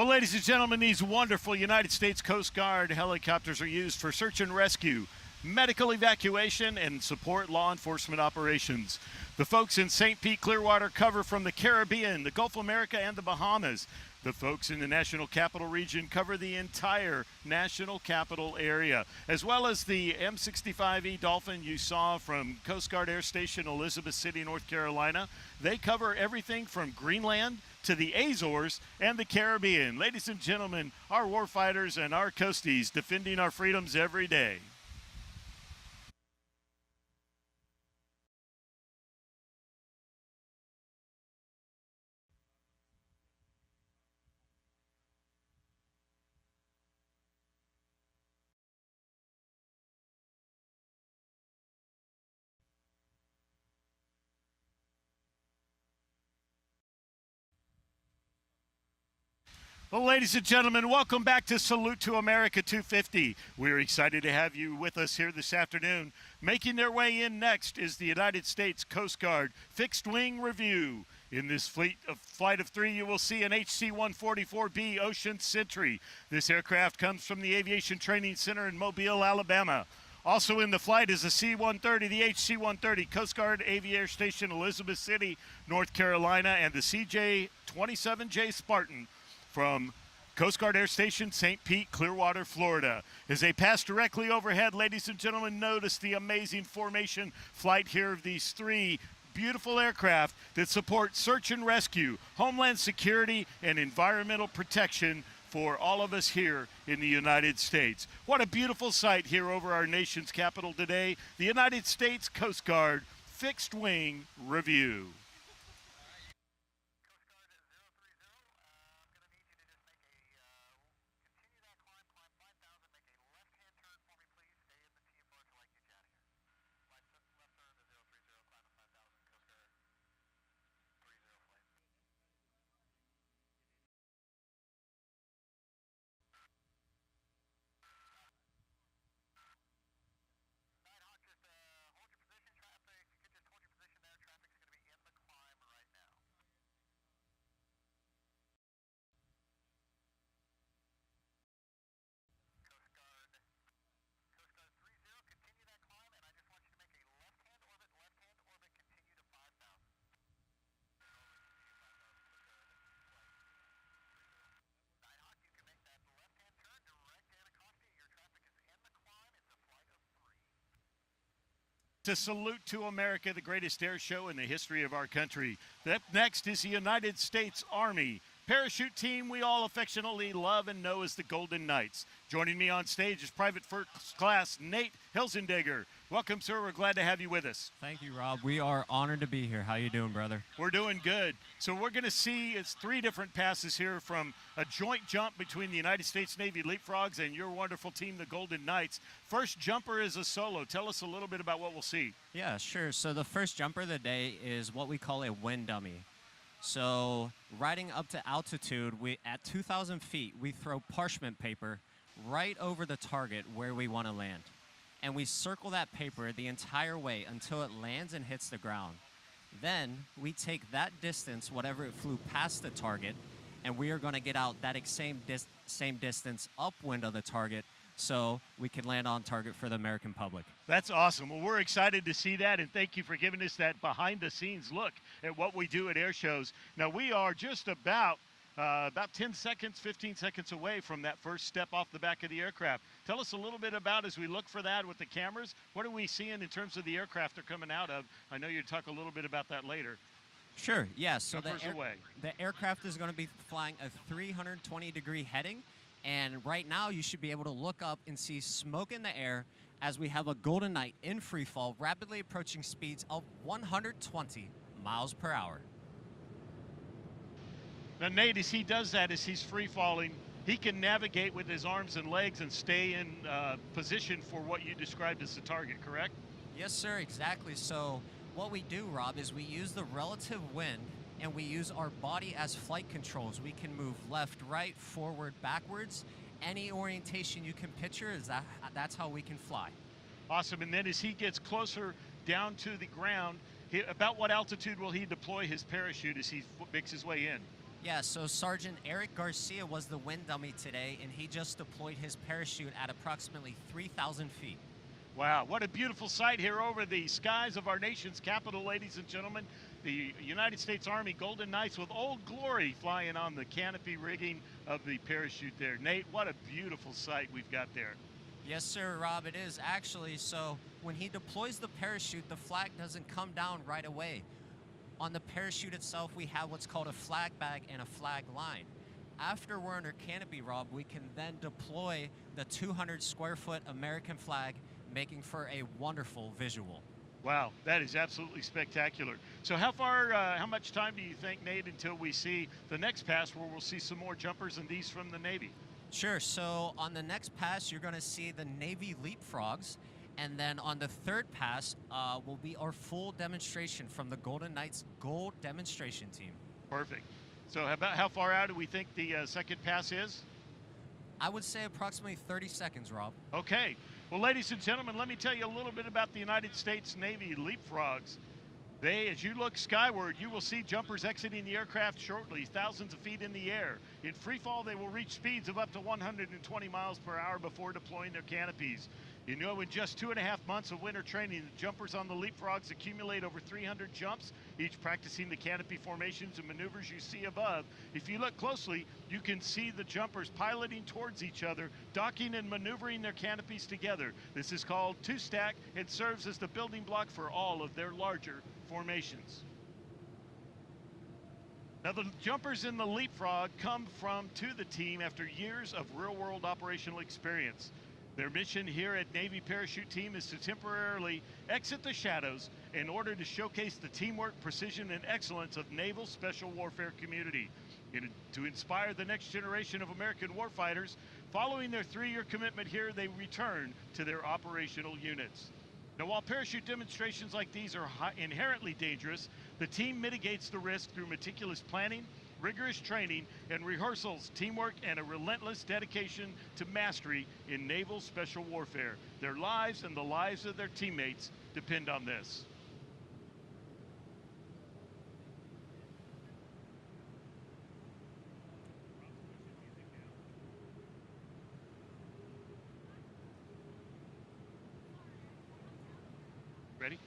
Well, ladies and gentlemen, these wonderful United States Coast Guard helicopters are used for search and rescue, medical evacuation, and support law enforcement operations. The folks in St. Pete, Clearwater cover from the Caribbean, the Gulf of America, and the Bahamas. The folks in the National Capital Region cover the entire National Capital area, as well as the M65E Dolphin you saw from Coast Guard Air Station Elizabeth City, North Carolina. They cover everything from Greenland to the Azores and the Caribbean. Ladies and gentlemen, our warfighters and our coasties defending our freedoms every day. Well, ladies and gentlemen, welcome back to Salute to America 250. We're excited to have you with us here this afternoon. Making their way in next is the United States Coast Guard Fixed Wing Review. In this flight of three, you will see an HC-144B Ocean Sentry. This aircraft comes from the Aviation Training Center in Mobile, Alabama. Also in the flight is the C-130, the HC-130, Coast Guard Air Station Elizabeth City, North Carolina, and the CJ-27J Spartan from Coast Guard Air Station, St. Pete, Clearwater, Florida. As they pass directly overhead, ladies and gentlemen, notice the amazing formation flight here of these three beautiful aircraft that support search and rescue, homeland security, and environmental protection for all of us here in the United States. What a beautiful sight here over our nation's capital today, the United States Coast Guard Fixed Wing Review. To Salute to America, the greatest air show in the history of our country. Up next is the United States Army parachute team we all affectionately love and know as the Golden Knights. Joining me on stage is Private First Class Nate Hilzendegger. Welcome, sir. We're glad to have you with us. Thank you, Rob. We are honored to be here. How you doing, brother? We're doing good. So we're going to see it's three different passes here, from a joint jump between the United States Navy Leapfrogs and your wonderful team, the Golden Knights. First jumper is a solo. Tell us a little bit about what we'll see. Yeah, sure. So the first jumper of the day is what we call a wind dummy. So riding up to altitude, at 2,000 feet, we throw parchment paper right over the target where we want to land. And we circle that paper the entire way until it lands and hits the ground. Then we take that distance, whatever it flew past the target, and we are going to get out that same distance upwind of the target so we can land on target for the American public. That's awesome. Well, we're excited to see that, and thank you for giving us that behind-the-scenes look at what we do at air shows. Now, we are just about 10 seconds, 15 seconds away from that first step off the back of the aircraft. Tell us a little bit about, as we look for that with the cameras, what are we seeing in terms of the aircraft they're coming out of? I know you'll talk a little bit about that later. Sure, yes. So the aircraft is going to be flying a 320-degree heading, and right now you should be able to look up and see smoke in the air as we have a Golden Knight in free fall, rapidly approaching speeds of 120 miles per hour. Now, Nate, as he does that, as he's free falling, he can navigate with his arms and legs and stay in position for what you described as the target, correct? Yes, sir, exactly. So what we do, Rob, is we use the relative wind and we use our body as flight controls. We can move left, right, forward, backwards. Any orientation you can picture, that's how we can fly. Awesome. And then as he gets closer down to the ground, about what altitude will he deploy his parachute as he makes his way in? Yeah, so Sergeant Eric Garcia was the wind dummy today, and he just deployed his parachute at approximately 3,000 feet. Wow, what a beautiful sight here over the skies of our nation's capital, ladies and gentlemen. The United States Army Golden Knights with Old Glory flying on the canopy rigging of the parachute there. Nate, what a beautiful sight we've got there. Yes, sir, Rob, it is actually. So when he deploys the parachute, the flag doesn't come down right away. On the parachute itself, we have what's called a flag bag and a flag line. After we're under canopy, Rob, we can then deploy the 200 square foot American flag, making for a wonderful visual. Wow, that is absolutely spectacular. So how much time do you think, Nate, until we see the next pass where we'll see some more jumpers and these from the Navy? Sure, so on the next pass, you're going to see the Navy leapfrogs. And then on the third pass will be our full demonstration from the Golden Knights Gold Demonstration Team. Perfect. So about how far out do we think the second pass is? I would say approximately 30 seconds, Rob. Okay. Well, ladies and gentlemen, let me tell you a little bit about the United States Navy leapfrogs. As you look skyward, you will see jumpers exiting the aircraft shortly, thousands of feet in the air. In free fall, they will reach speeds of up to 120 miles per hour before deploying their canopies. You know, in just 2.5 months of winter training, the jumpers on the leapfrogs accumulate over 300 jumps, each practicing the canopy formations and maneuvers you see above. If you look closely, you can see the jumpers piloting towards each other, docking and maneuvering their canopies together. This is called two-stack and serves as the building block for all of their larger formations. Now, the jumpers in the leapfrog come to the team after years of real-world operational experience. Their mission here at Navy Parachute Team is to temporarily exit the shadows in order to showcase the teamwork, precision, and excellence of Naval Special Warfare community. To inspire the next generation of American warfighters, following their 3-year commitment here, they return to their operational units. Now, while parachute demonstrations like these are inherently dangerous, the team mitigates the risk through meticulous planning, rigorous training and rehearsals, teamwork, and a relentless dedication to mastery in naval special warfare. Their lives and the lives of their teammates depend on this. Ready?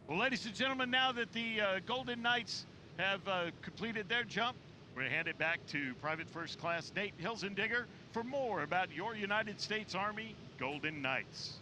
Well, ladies and gentlemen, now that the Golden Knights have completed their jump, we're going to hand it back to Private First Class Nate Hilzendigger for more about your United States Army Golden Knights.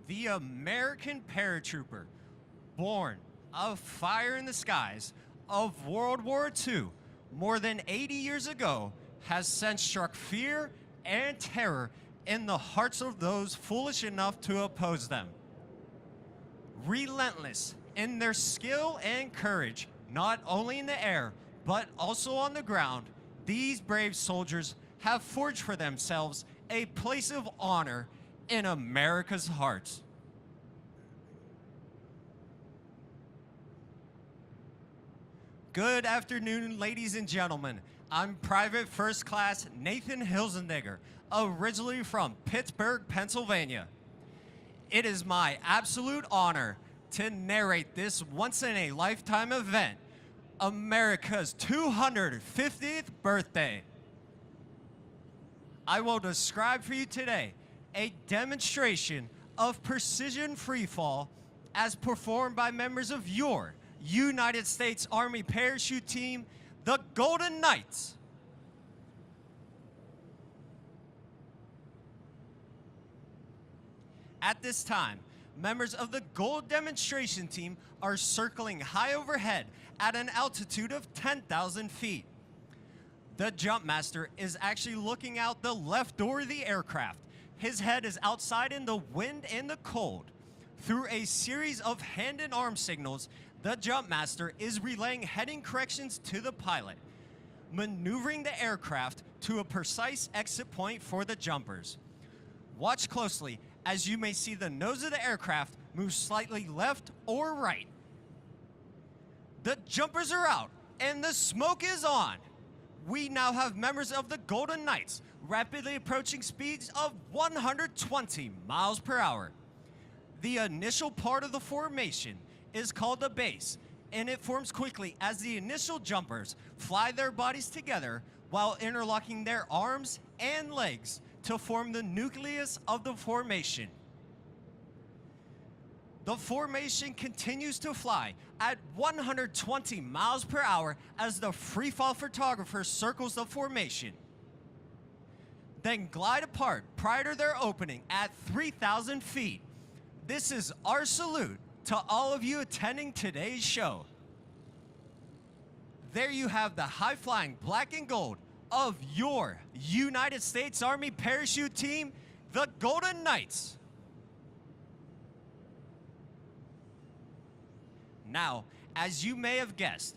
The American paratrooper born of fire in the skies of World War II, more than 80 years ago, has since struck fear and terror in the hearts of those foolish enough to oppose them. Relentless in their skill and courage, not only in the air, but also on the ground, these brave soldiers have forged for themselves a place of honor in America's hearts. Good afternoon, ladies and gentlemen. I'm Private First Class Nathan Hilsenegger, originally from Pittsburgh, Pennsylvania. It is my absolute honor to narrate this once-in-a-lifetime event, America's 250th birthday. I will describe for you today a demonstration of precision freefall as performed by members of your United States Army parachute team, the Golden Knights. At this time, members of the Gold demonstration team are circling high overhead at an altitude of 10,000 feet. The jump master is actually looking out the left door of the aircraft. His head is outside in the wind and the cold. Through a series of hand and arm signals, the jump master is relaying heading corrections to the pilot, maneuvering the aircraft to a precise exit point for the jumpers. Watch closely as you may see the nose of the aircraft move slightly left or right. The jumpers are out and the smoke is on. We now have members of the Golden Knights rapidly approaching speeds of 120 miles per hour. The initial part of the formation is called the base, and it forms quickly as the initial jumpers fly their bodies together while interlocking their arms and legs to form the nucleus of the formation. The formation continues to fly at 120 miles per hour as the freefall photographer circles the formation, then glide apart prior to their opening at 3,000 feet. This is our salute to all of you attending today's show. There you have the high-flying black and gold of your United States Army parachute team, the Golden Knights. Now, as you may have guessed,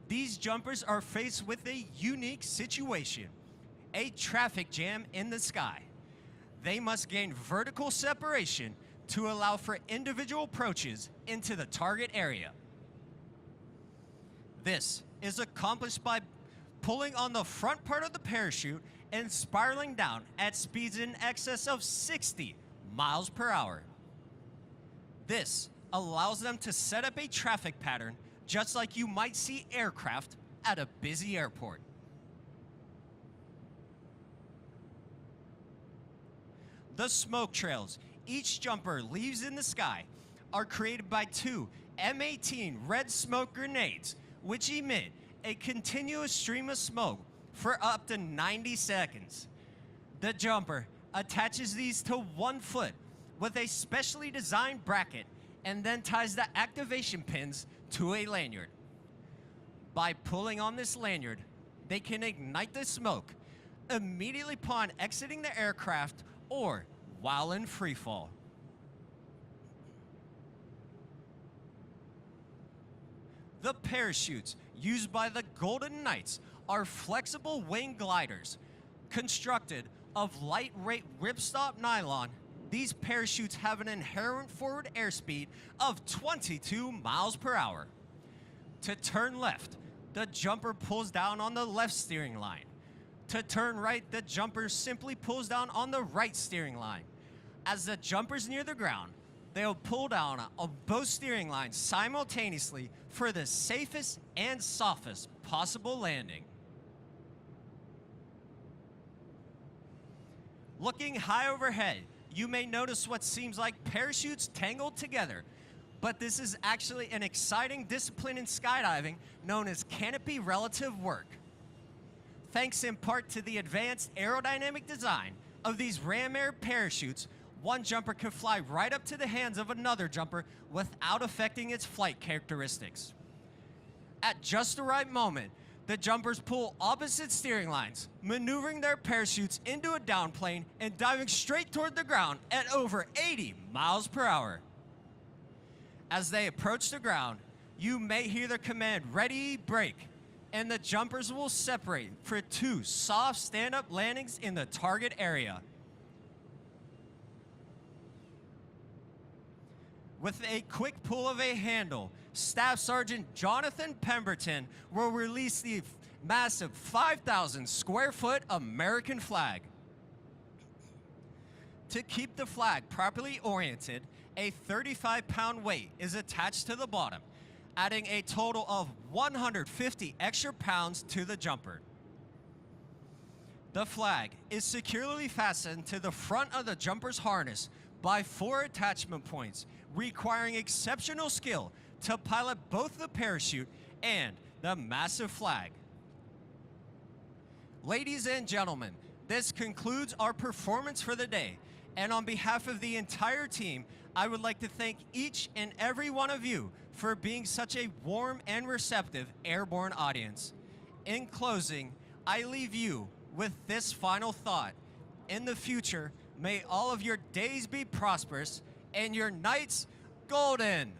these jumpers are faced with a unique situation, a traffic jam in the sky. They must gain vertical separation to allow for individual approaches into the target area. This is accomplished by pulling on the front part of the parachute and spiraling down at speeds in excess of 60 miles per hour. This allows them to set up a traffic pattern just like you might see aircraft at a busy airport. The smoke trails each jumper leaves in the sky are created by two M18 red smoke grenades, which emit a continuous stream of smoke for up to 90 seconds. The jumper attaches these to 1 foot with a specially designed bracket and then ties the activation pins to a lanyard. By pulling on this lanyard, they can ignite the smoke immediately upon exiting the aircraft or while in free fall. The parachutes used by the Golden Knights are flexible wing gliders. Constructed of lightweight ripstop nylon, these parachutes have an inherent forward airspeed of 22 miles per hour. To turn left, the jumper pulls down on the left steering line. To turn right, the jumper simply pulls down on the right steering line. As the jumper's near the ground, they'll pull down on both steering lines simultaneously for the safest and softest possible landing. Looking high overhead, you may notice what seems like parachutes tangled together, but this is actually an exciting discipline in skydiving known as canopy relative work. Thanks in part to the advanced aerodynamic design of these ram air parachutes, one jumper can fly right up to the hands of another jumper without affecting its flight characteristics. At just the right moment, the jumpers pull opposite steering lines, maneuvering their parachutes into a downplane and diving straight toward the ground at over 80 miles per hour. As they approach the ground, you may hear the command, "Ready, brake," and the jumpers will separate for 2 soft stand-up landings in the target area. With a quick pull of a handle, Staff Sergeant Jonathan Pemberton will release the massive 5,000 square foot American flag. To keep the flag properly oriented, a 35-pound weight is attached to the bottom, adding a total of 150 extra pounds to the jumper. The flag is securely fastened to the front of the jumper's harness by 4 attachment points, requiring exceptional skill to pilot both the parachute and the massive flag. Ladies and gentlemen, this concludes our performance for the day, and on behalf of the entire team, I would like to thank each and every one of you for being such a warm and receptive airborne audience. In closing, I leave you with this final thought. In the future, may all of your days be prosperous and your nights golden.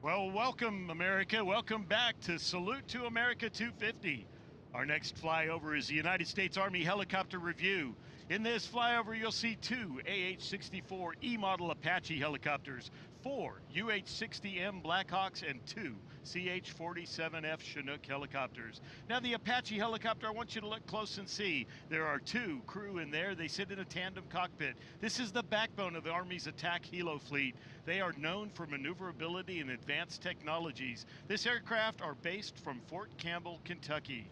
Well, welcome, America. Welcome back to Salute to America 250. Our next flyover is the United States Army helicopter review. In this flyover, you'll see 2 AH-64E model Apache helicopters, 4 UH-60M Blackhawks, and 2 CH-47F Chinook helicopters. Now, the Apache helicopter, I want you to look close and see. There are 2 crew in there. They sit in a tandem cockpit. This is the backbone of the Army's attack helo fleet. They are known for maneuverability and advanced technologies. This aircraft are based from Fort Campbell, Kentucky.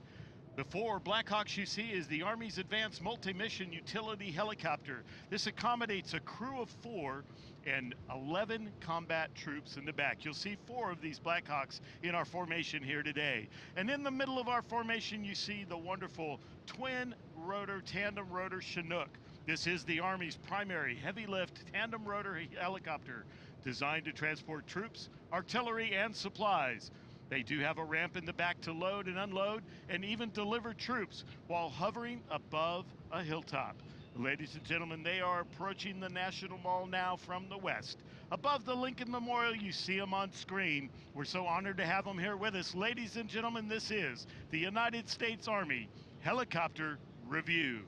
The 4 Blackhawks you see is the Army's Advanced Multi-Mission Utility Helicopter. This accommodates a crew of 4 and 11 combat troops in the back. You'll see 4 of these Blackhawks in our formation here today. And in the middle of our formation, you see the wonderful twin-rotor, tandem-rotor Chinook. This is the Army's primary heavy-lift tandem-rotor helicopter designed to transport troops, artillery, and supplies. They do have a ramp in the back to load and unload and even deliver troops while hovering above a hilltop. Ladies and gentlemen, they are approaching the National Mall now from the west. Above the Lincoln Memorial, you see them on screen. We're so honored to have them here with us. Ladies and gentlemen, this is the United States Army Helicopter Review.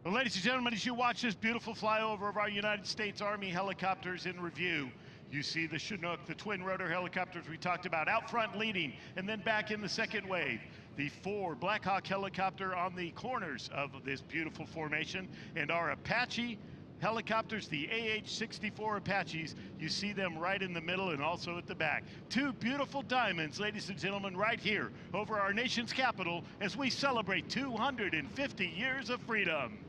Well, ladies and gentlemen, as you watch this beautiful flyover of our United States Army helicopters in review, you see the Chinook, the twin-rotor helicopters we talked about, out front leading, and then back in the second wave. The 4 Blackhawk helicopter on the corners of this beautiful formation, and our Apache helicopters, the AH-64 Apaches. You see them right in the middle and also at the back. Two beautiful diamonds, ladies and gentlemen, right here over our nation's capital as we celebrate 250 years of freedom.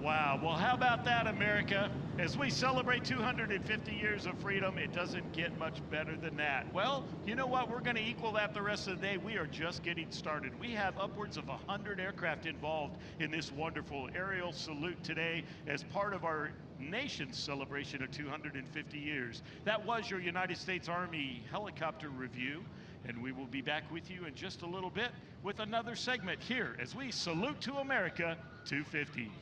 Wow, well, how about that, America? As we celebrate 250 years of freedom, it doesn't get much better than that. Well, you know what? We're going to equal that the rest of the day. We are just getting started. We have upwards of 100 aircraft involved in this wonderful aerial salute today as part of our nation's celebration of 250 years. That was your United States Army helicopter review, and we will be back with you in just a little bit with another segment here as we salute to America 250.